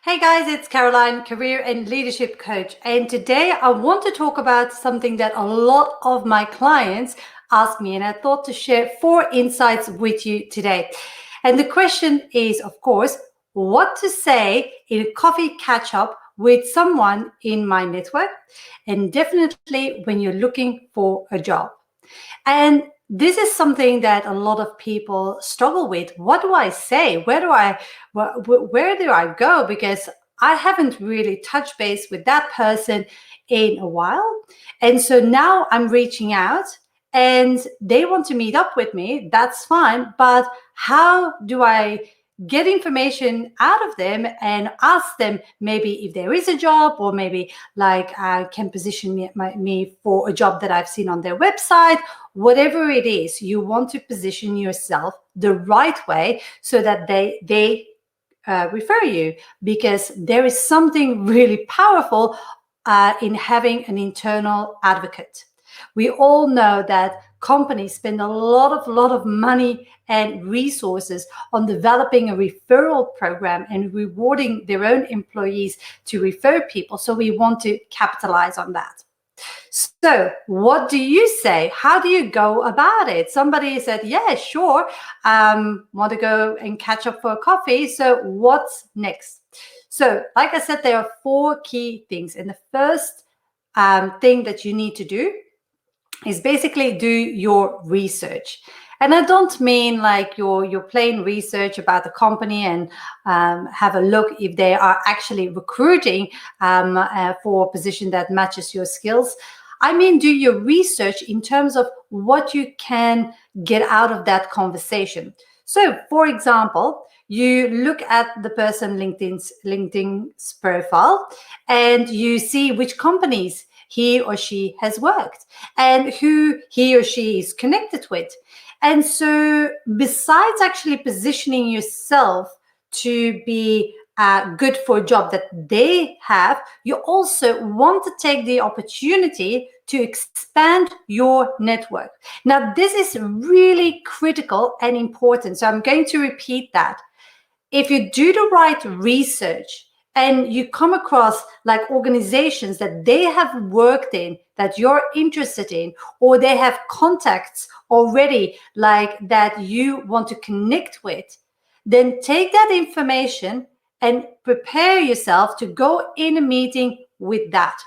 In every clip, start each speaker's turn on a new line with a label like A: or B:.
A: Hey guys, it's Caroline, career and leadership coach. And today I want to talk about something that a lot of my clients ask me, and I thought to share 4 insights with you today. And the question is, of course, what to say in a coffee catch up with someone in my network, and definitely when you're looking for a job. And this is something that a lot of people struggle with. What do I say? Where do I go? Because I haven't really touched base with that person in a while. And so now I'm reaching out and they want to meet up with me. That's fine. But how do I get information out of them and ask them maybe if there is a job, or maybe like can position me for a job that I've seen on their website? Whatever it is, you want to position yourself the right way so that they refer you, because there is something really powerful in having an internal advocate. We all know that companies spend a lot of money and resources on developing a referral program and rewarding their own employees to refer people. So we want to capitalize on that. So what do you say? How do you go about it? Somebody said, yeah, sure. Want to go and catch up for a coffee. So what's next? So like I said, there are 4 key things. And the first thing that you need to do is basically do your research. And I don't mean like your plain research about the company and have a look if they are actually recruiting for a position that matches your skills. I mean, do your research in terms of what you can get out of that conversation. So, for example, you look at the person LinkedIn's profile and you see which companies he or she has worked and who he or she is connected with. And so besides actually positioning yourself to be good for a job that they have, you also want to take the opportunity to expand your network. Now, this is really critical and important. So I'm going to repeat that. If you do the right research and you come across like organizations that they have worked in that you're interested in, or they have contacts already like that you want to connect with, then take that information and prepare yourself to go in a meeting with that.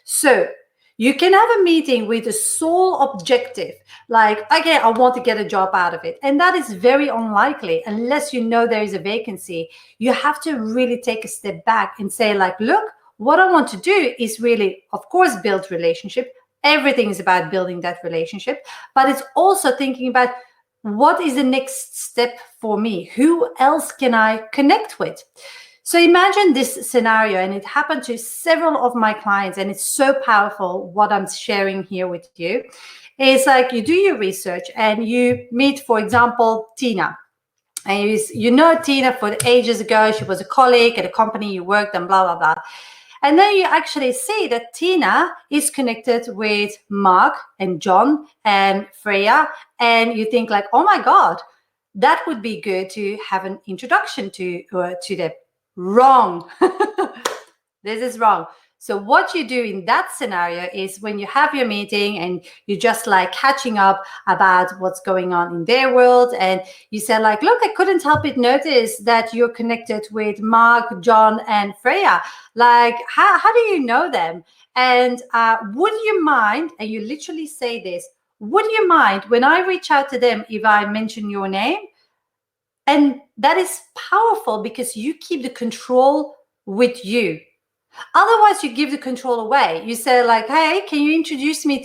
A: So you can have a meeting with a sole objective, like, okay, I want to get a job out of it. And that is very unlikely unless you know there is a vacancy. You have to really take a step back and say, like, look, what I want to do is really, of course, build relationship. Everything is about building that relationship, but it's also thinking about what is the next step for me? Who else can I connect with? So imagine this scenario, and it happened to several of my clients, and it's so powerful what I'm sharing here with you. It's like you do your research and you meet, for example, Tina. And you know Tina for ages ago. She was a colleague at a company you worked and blah, blah, blah. And then you actually see that Tina is connected with Mark and John and Freya. And you think like, oh my God, that would be good to have an introduction to them. Wrong. This is wrong. So what you do in that scenario is when you have your meeting and you're just like catching up about what's going on in their world, and you say like, look, I couldn't help but notice that you're connected with Mark, John, and Freya. Like, how do you know them? And would you mind, and you literally say this, would you mind when I reach out to them if I mention your name? And that is powerful because you keep the control with you. Otherwise, you give the control away. You say like, hey, can you introduce me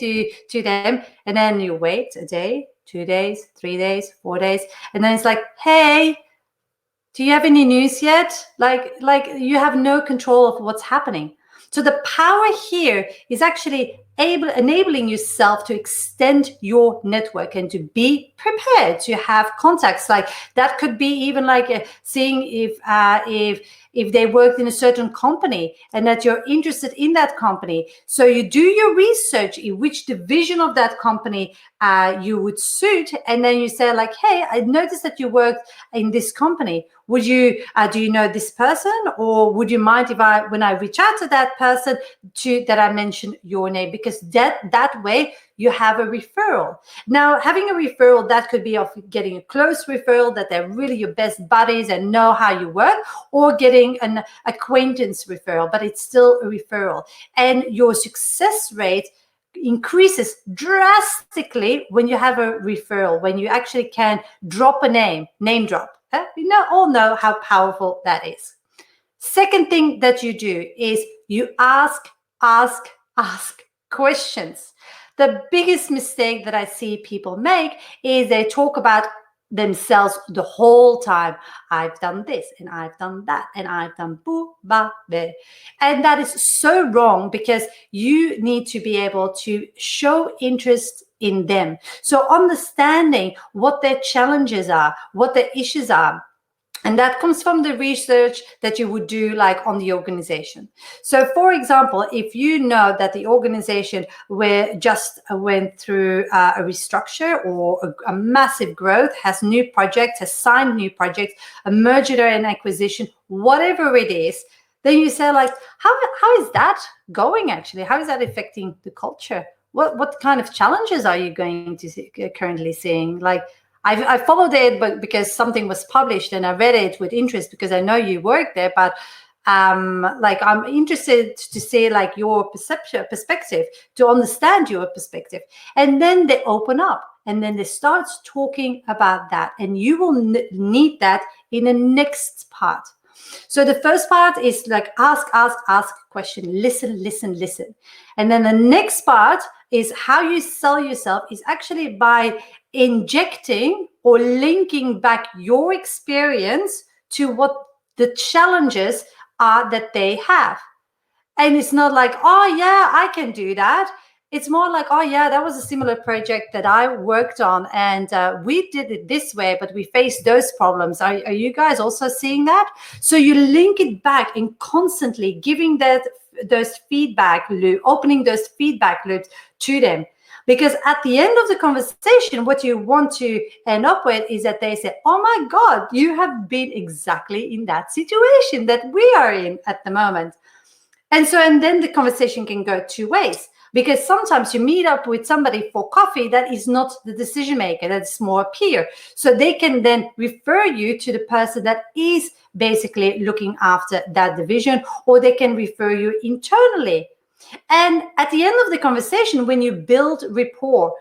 A: to them? And then you wait a day, 2 days, 3 days, 4 days. And then it's like, hey, do you have any news yet? Like you have no control of what's happening. So the power here is actually enabling yourself to extend your network and to be prepared to have contacts. Like that could be even like seeing if they worked in a certain company and that you're interested in that company. So you do your research in which division of that company you would suit, and then you say like, hey, I noticed that you worked in this company. Would you do you know this person, or would you mind if when I reach out to that person that I mention your name? Because that way you have a referral. Now, having a referral, that could be of getting a close referral that they're really your best buddies and know how you work, or getting an acquaintance referral, but it's still a referral. And your success rate increases drastically when you have a referral, when you actually can drop a name drop. We all know how powerful that is. Second thing that you do is you ask questions. The biggest mistake that I see people make is they talk about themselves the whole time. I've done this and I've done that and I've done boo, ba, be. And that is so wrong, because you need to be able to show interest in them. So understanding what their challenges are, what their issues are. And that comes from the research that you would do like on the organization. So for example, if you know that the organization just went through a restructure or a massive growth, has new projects, has signed new projects, a merger and acquisition, whatever it is, then you say like, how is that going actually? How is that affecting the culture? What kind of challenges are you going to currently seeing? Like, I followed it, but because something was published and I read it with interest because I know you work there. But like I'm interested to see like your perspective, to understand your perspective, and then they open up and then they start talking about that, and you will need that in the next part. So the first part is like ask question, listen. And then the next part is how you sell yourself is actually by injecting or linking back your experience to what the challenges are that they have. And it's not like, oh yeah, I can do that. It's more like, oh yeah, that was a similar project that I worked on, and we did it this way, but we faced those problems. Are you guys also seeing that? So you link it back and constantly giving those feedback loop, opening those feedback loops to them. Because at the end of the conversation, what you want to end up with is that they say, oh my God, you have been exactly in that situation that we are in at the moment. And then the conversation can go two ways, because sometimes you meet up with somebody for coffee that is not the decision maker, that's more a peer. So they can then refer you to the person that is basically looking after that division, or they can refer you internally. And at the end of the conversation, when you build rapport,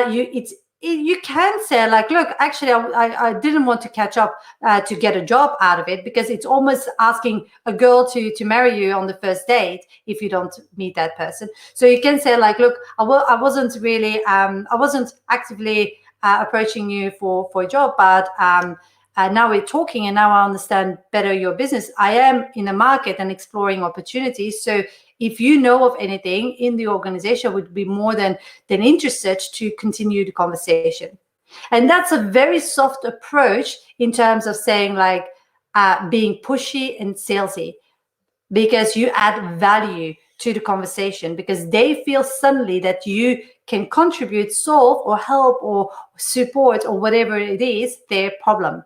A: you can say like, look, actually, I didn't want to catch up to get a job out of it, because it's almost asking a girl to marry you on the first date if you don't meet that person. So you can say like, look, I wasn't actively approaching you for a job, but now we're talking and now I understand better your business. I am in the market and exploring opportunities. So if you know of anything in the organization, I would be more than interested to continue the conversation. And that's a very soft approach in terms of saying like being pushy and salesy, because you add value to the conversation, because they feel suddenly that you can contribute, solve or help or support or whatever it is, their problem.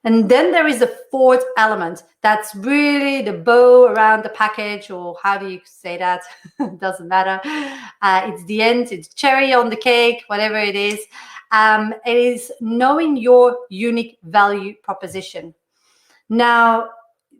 A: And then there is the fourth element. That's really the bow around the package, or how do you say that? Doesn't matter. It's the end, it's cherry on the cake, whatever it is. It is knowing your unique value proposition. Now,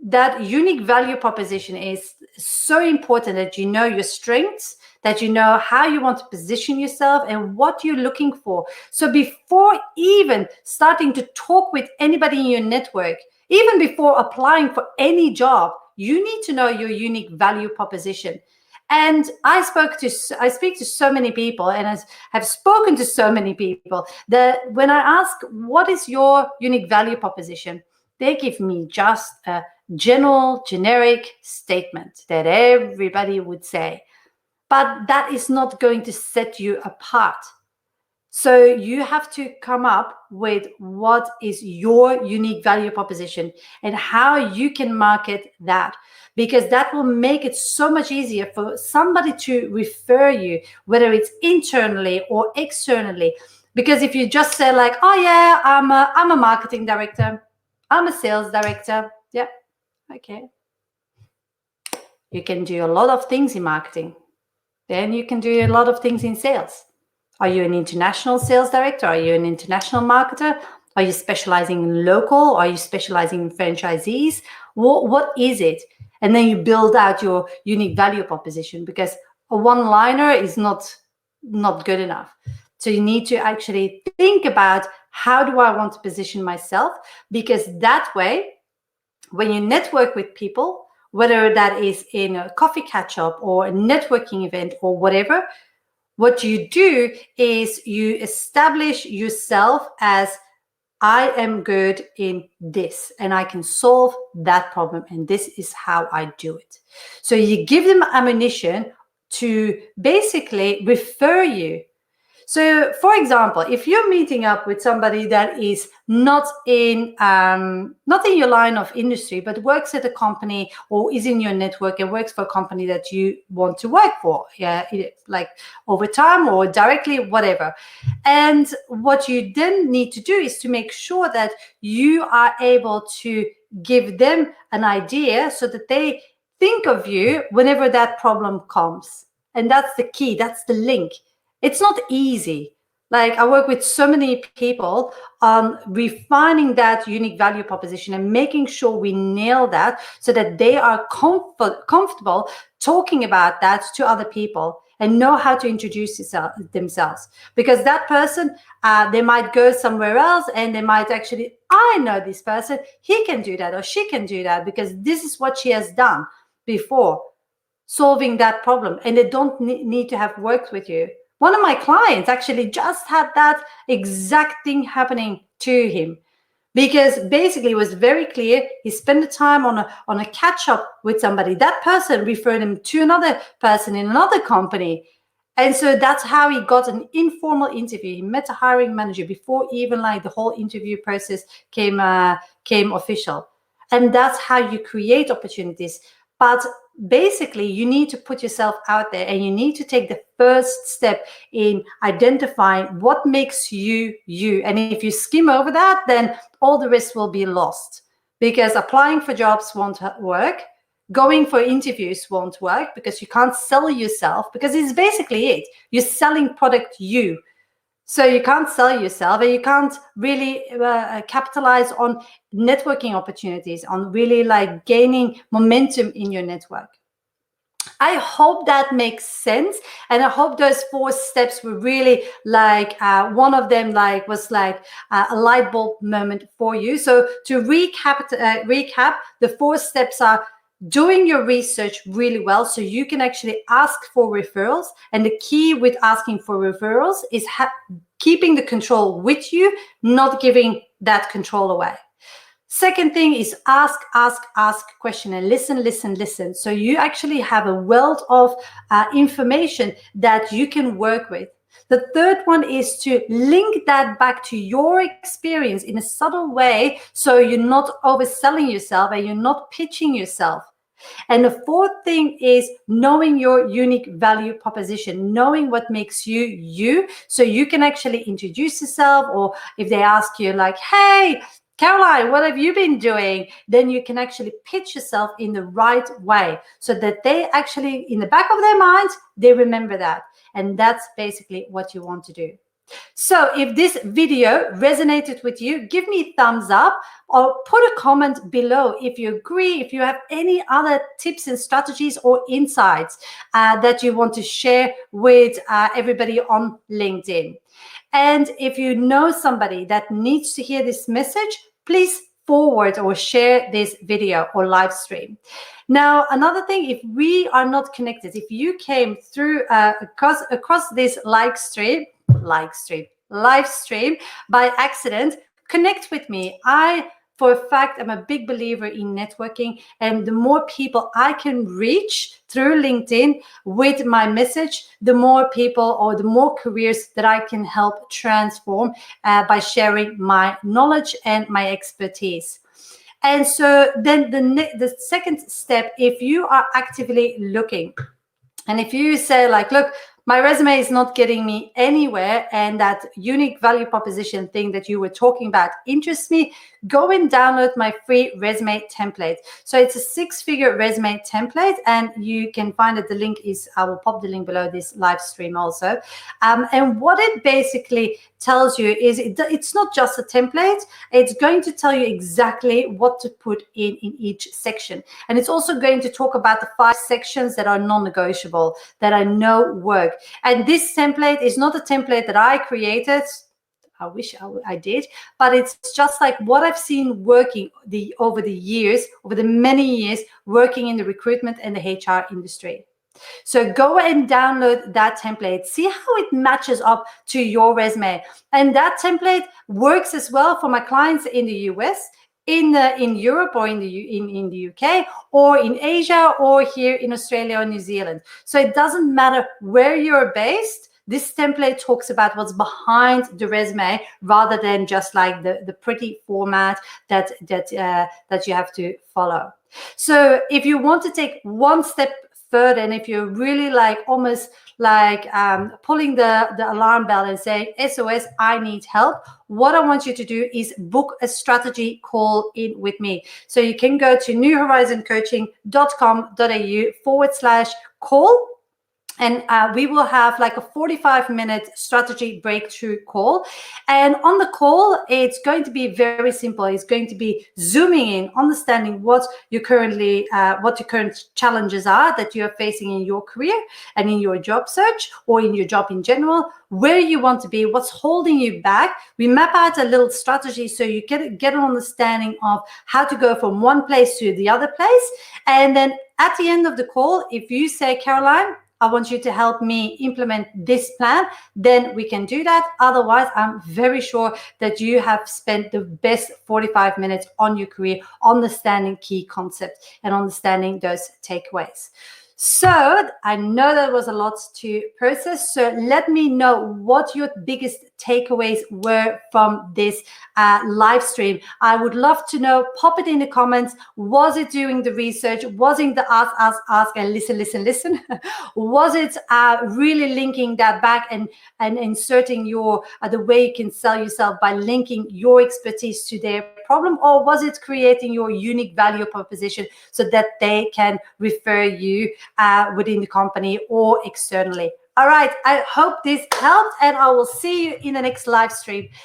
A: that unique value proposition is so important, that you know your strengths, that you know how you want to position yourself and what you're looking for. So before even starting to talk with anybody in your network, even before applying for any job, you need to know your unique value proposition. And I speak to so many people, and I have spoken to so many people, that when I ask, what is your unique value proposition? They give me just a generic statement that everybody would say. but that is not going to set you apart. So you have to come up with what is your unique value proposition and how you can market that, because that will make it so much easier for somebody to refer you, whether it's internally or externally. Because if you just say like, oh yeah, I'm a marketing director, I'm a sales director. Yeah, okay. You can do a lot of things in marketing. Then you can do a lot of things in sales. Are you an international sales director? Are you an international marketer? Are you specializing in local? Are you specializing in franchisees? What is it? And then you build out your unique value proposition, because a one-liner is not good enough. So you need to actually think about, how do I want to position myself? Because that way, when you network with people, whether that is in a coffee catch-up or a networking event or whatever, what you do is you establish yourself as, I am good in this and I can solve that problem, and this is how I do it. So you give them ammunition to basically refer you. So, for example, if you're meeting up with somebody that is not in your line of industry, but works at a company or is in your network and works for a company that you want to work for, yeah, like over time or directly, whatever. And what you then need to do is to make sure that you are able to give them an idea so that they think of you whenever that problem comes. And that's the key. That's the link. It's not easy. Like, I work with so many people on refining that unique value proposition and making sure we nail that so that they are comfortable talking about that to other people and know how to introduce themselves. Because that person, they might go somewhere else and they might actually, I know this person, he can do that or she can do that because this is what she has done before, solving that problem, and they don't need to have worked with you. One of my clients actually just had that exact thing happening to him, because basically it was very clear. He spent the time on a catch up with somebody. That person referred him to another person in another company. And so that's how he got an informal interview. He met a hiring manager before even like the whole interview process came official. And that's how you create opportunities. But basically, you need to put yourself out there and you need to take the first step in identifying what makes you you. And if you skim over that, then all the rest will be lost, because applying for jobs won't work. Going for interviews won't work because you can't sell yourself, because it's basically it. You're selling product you. So you can't sell yourself and you can't really capitalize on networking opportunities, on really like gaining momentum in your network. I hope that makes sense, and I hope those 4 steps were really like one of them like was like a light bulb moment for you. So to recap, the 4 steps are: doing your research really well so you can actually ask for referrals, and the key with asking for referrals is keeping the control with you, not giving that control away. Second thing is ask question and listen. So you actually have a wealth of information that you can work with. The third one is to link that back to your experience in a subtle way, so you're not overselling yourself and you're not pitching yourself. And the fourth thing is knowing your unique value proposition, knowing what makes you you, so you can actually introduce yourself, or if they ask you like, hey, Caroline, what have you been doing? Then you can actually pitch yourself in the right way so that they actually, in the back of their minds, they remember that. And that's basically what you want to do. So if this video resonated with you, give me a thumbs up or put a comment below if you agree, if you have any other tips and strategies or insights that you want to share with everybody on LinkedIn. And if you know somebody that needs to hear this message, please forward or share this video or live stream. Now, another thing, if we are not connected, if you came through across this live stream by accident, connect with me. for a fact, I'm a big believer in networking, and the more people I can reach through LinkedIn with my message, the more people or the more careers that I can help transform by sharing my knowledge and my expertise. And so then the second step, if you are actively looking, and if you say like, look, my resume is not getting me anywhere, and that unique value proposition thing that you were talking about interests me, go and download my free resume template. So it's a 6-figure resume template, and you can find it. The link is, I will pop the link below this live stream also. And what it basically tells you is it's not just a template. It's going to tell you exactly what to put in each section. And it's also going to talk about the 5 sections that are non-negotiable, that I know work. And this template is not a template that I created. I wish I did, but it's just like what I've seen working over the many years working in the recruitment and the HR industry. So go and download that template. See how it matches up to your resume. And that template works as well for my clients in the US, in Europe, or in the UK, or in Asia, or here in Australia or New Zealand. So it doesn't matter where you're based. This template talks about what's behind the resume rather than just like the pretty format that you have to follow. So if you want to take one step further, and if you're really like almost like pulling the alarm bell and saying, SOS, I need help, what I want you to do is book a strategy call in with me. So you can go to newhorizoncoaching.com.au/call. And we will have like a 45-minute strategy breakthrough call. And on the call, it's going to be very simple. It's going to be zooming in, understanding what your current challenges are that you are facing in your career and in your job search or in your job in general, where you want to be, what's holding you back. We map out a little strategy so you get an understanding of how to go from one place to the other place. And then at the end of the call, if you say, Caroline, I want you to help me implement this plan, then we can do that. Otherwise, I'm very sure that you have spent the best 45 minutes on your career, understanding key concepts and understanding those takeaways. So I know that was a lot to process. So let me know what your biggest takeaways were from this live stream. I would love to know. Pop it in the comments. Was it doing the research? Was it the ask, and listen? Was it really linking that back and inserting your the way you can sell yourself by linking your expertise to their problem? Or was it creating your unique value proposition so that they can refer you within the company or externally? All right, I hope this helped, and I will see you in the next live stream.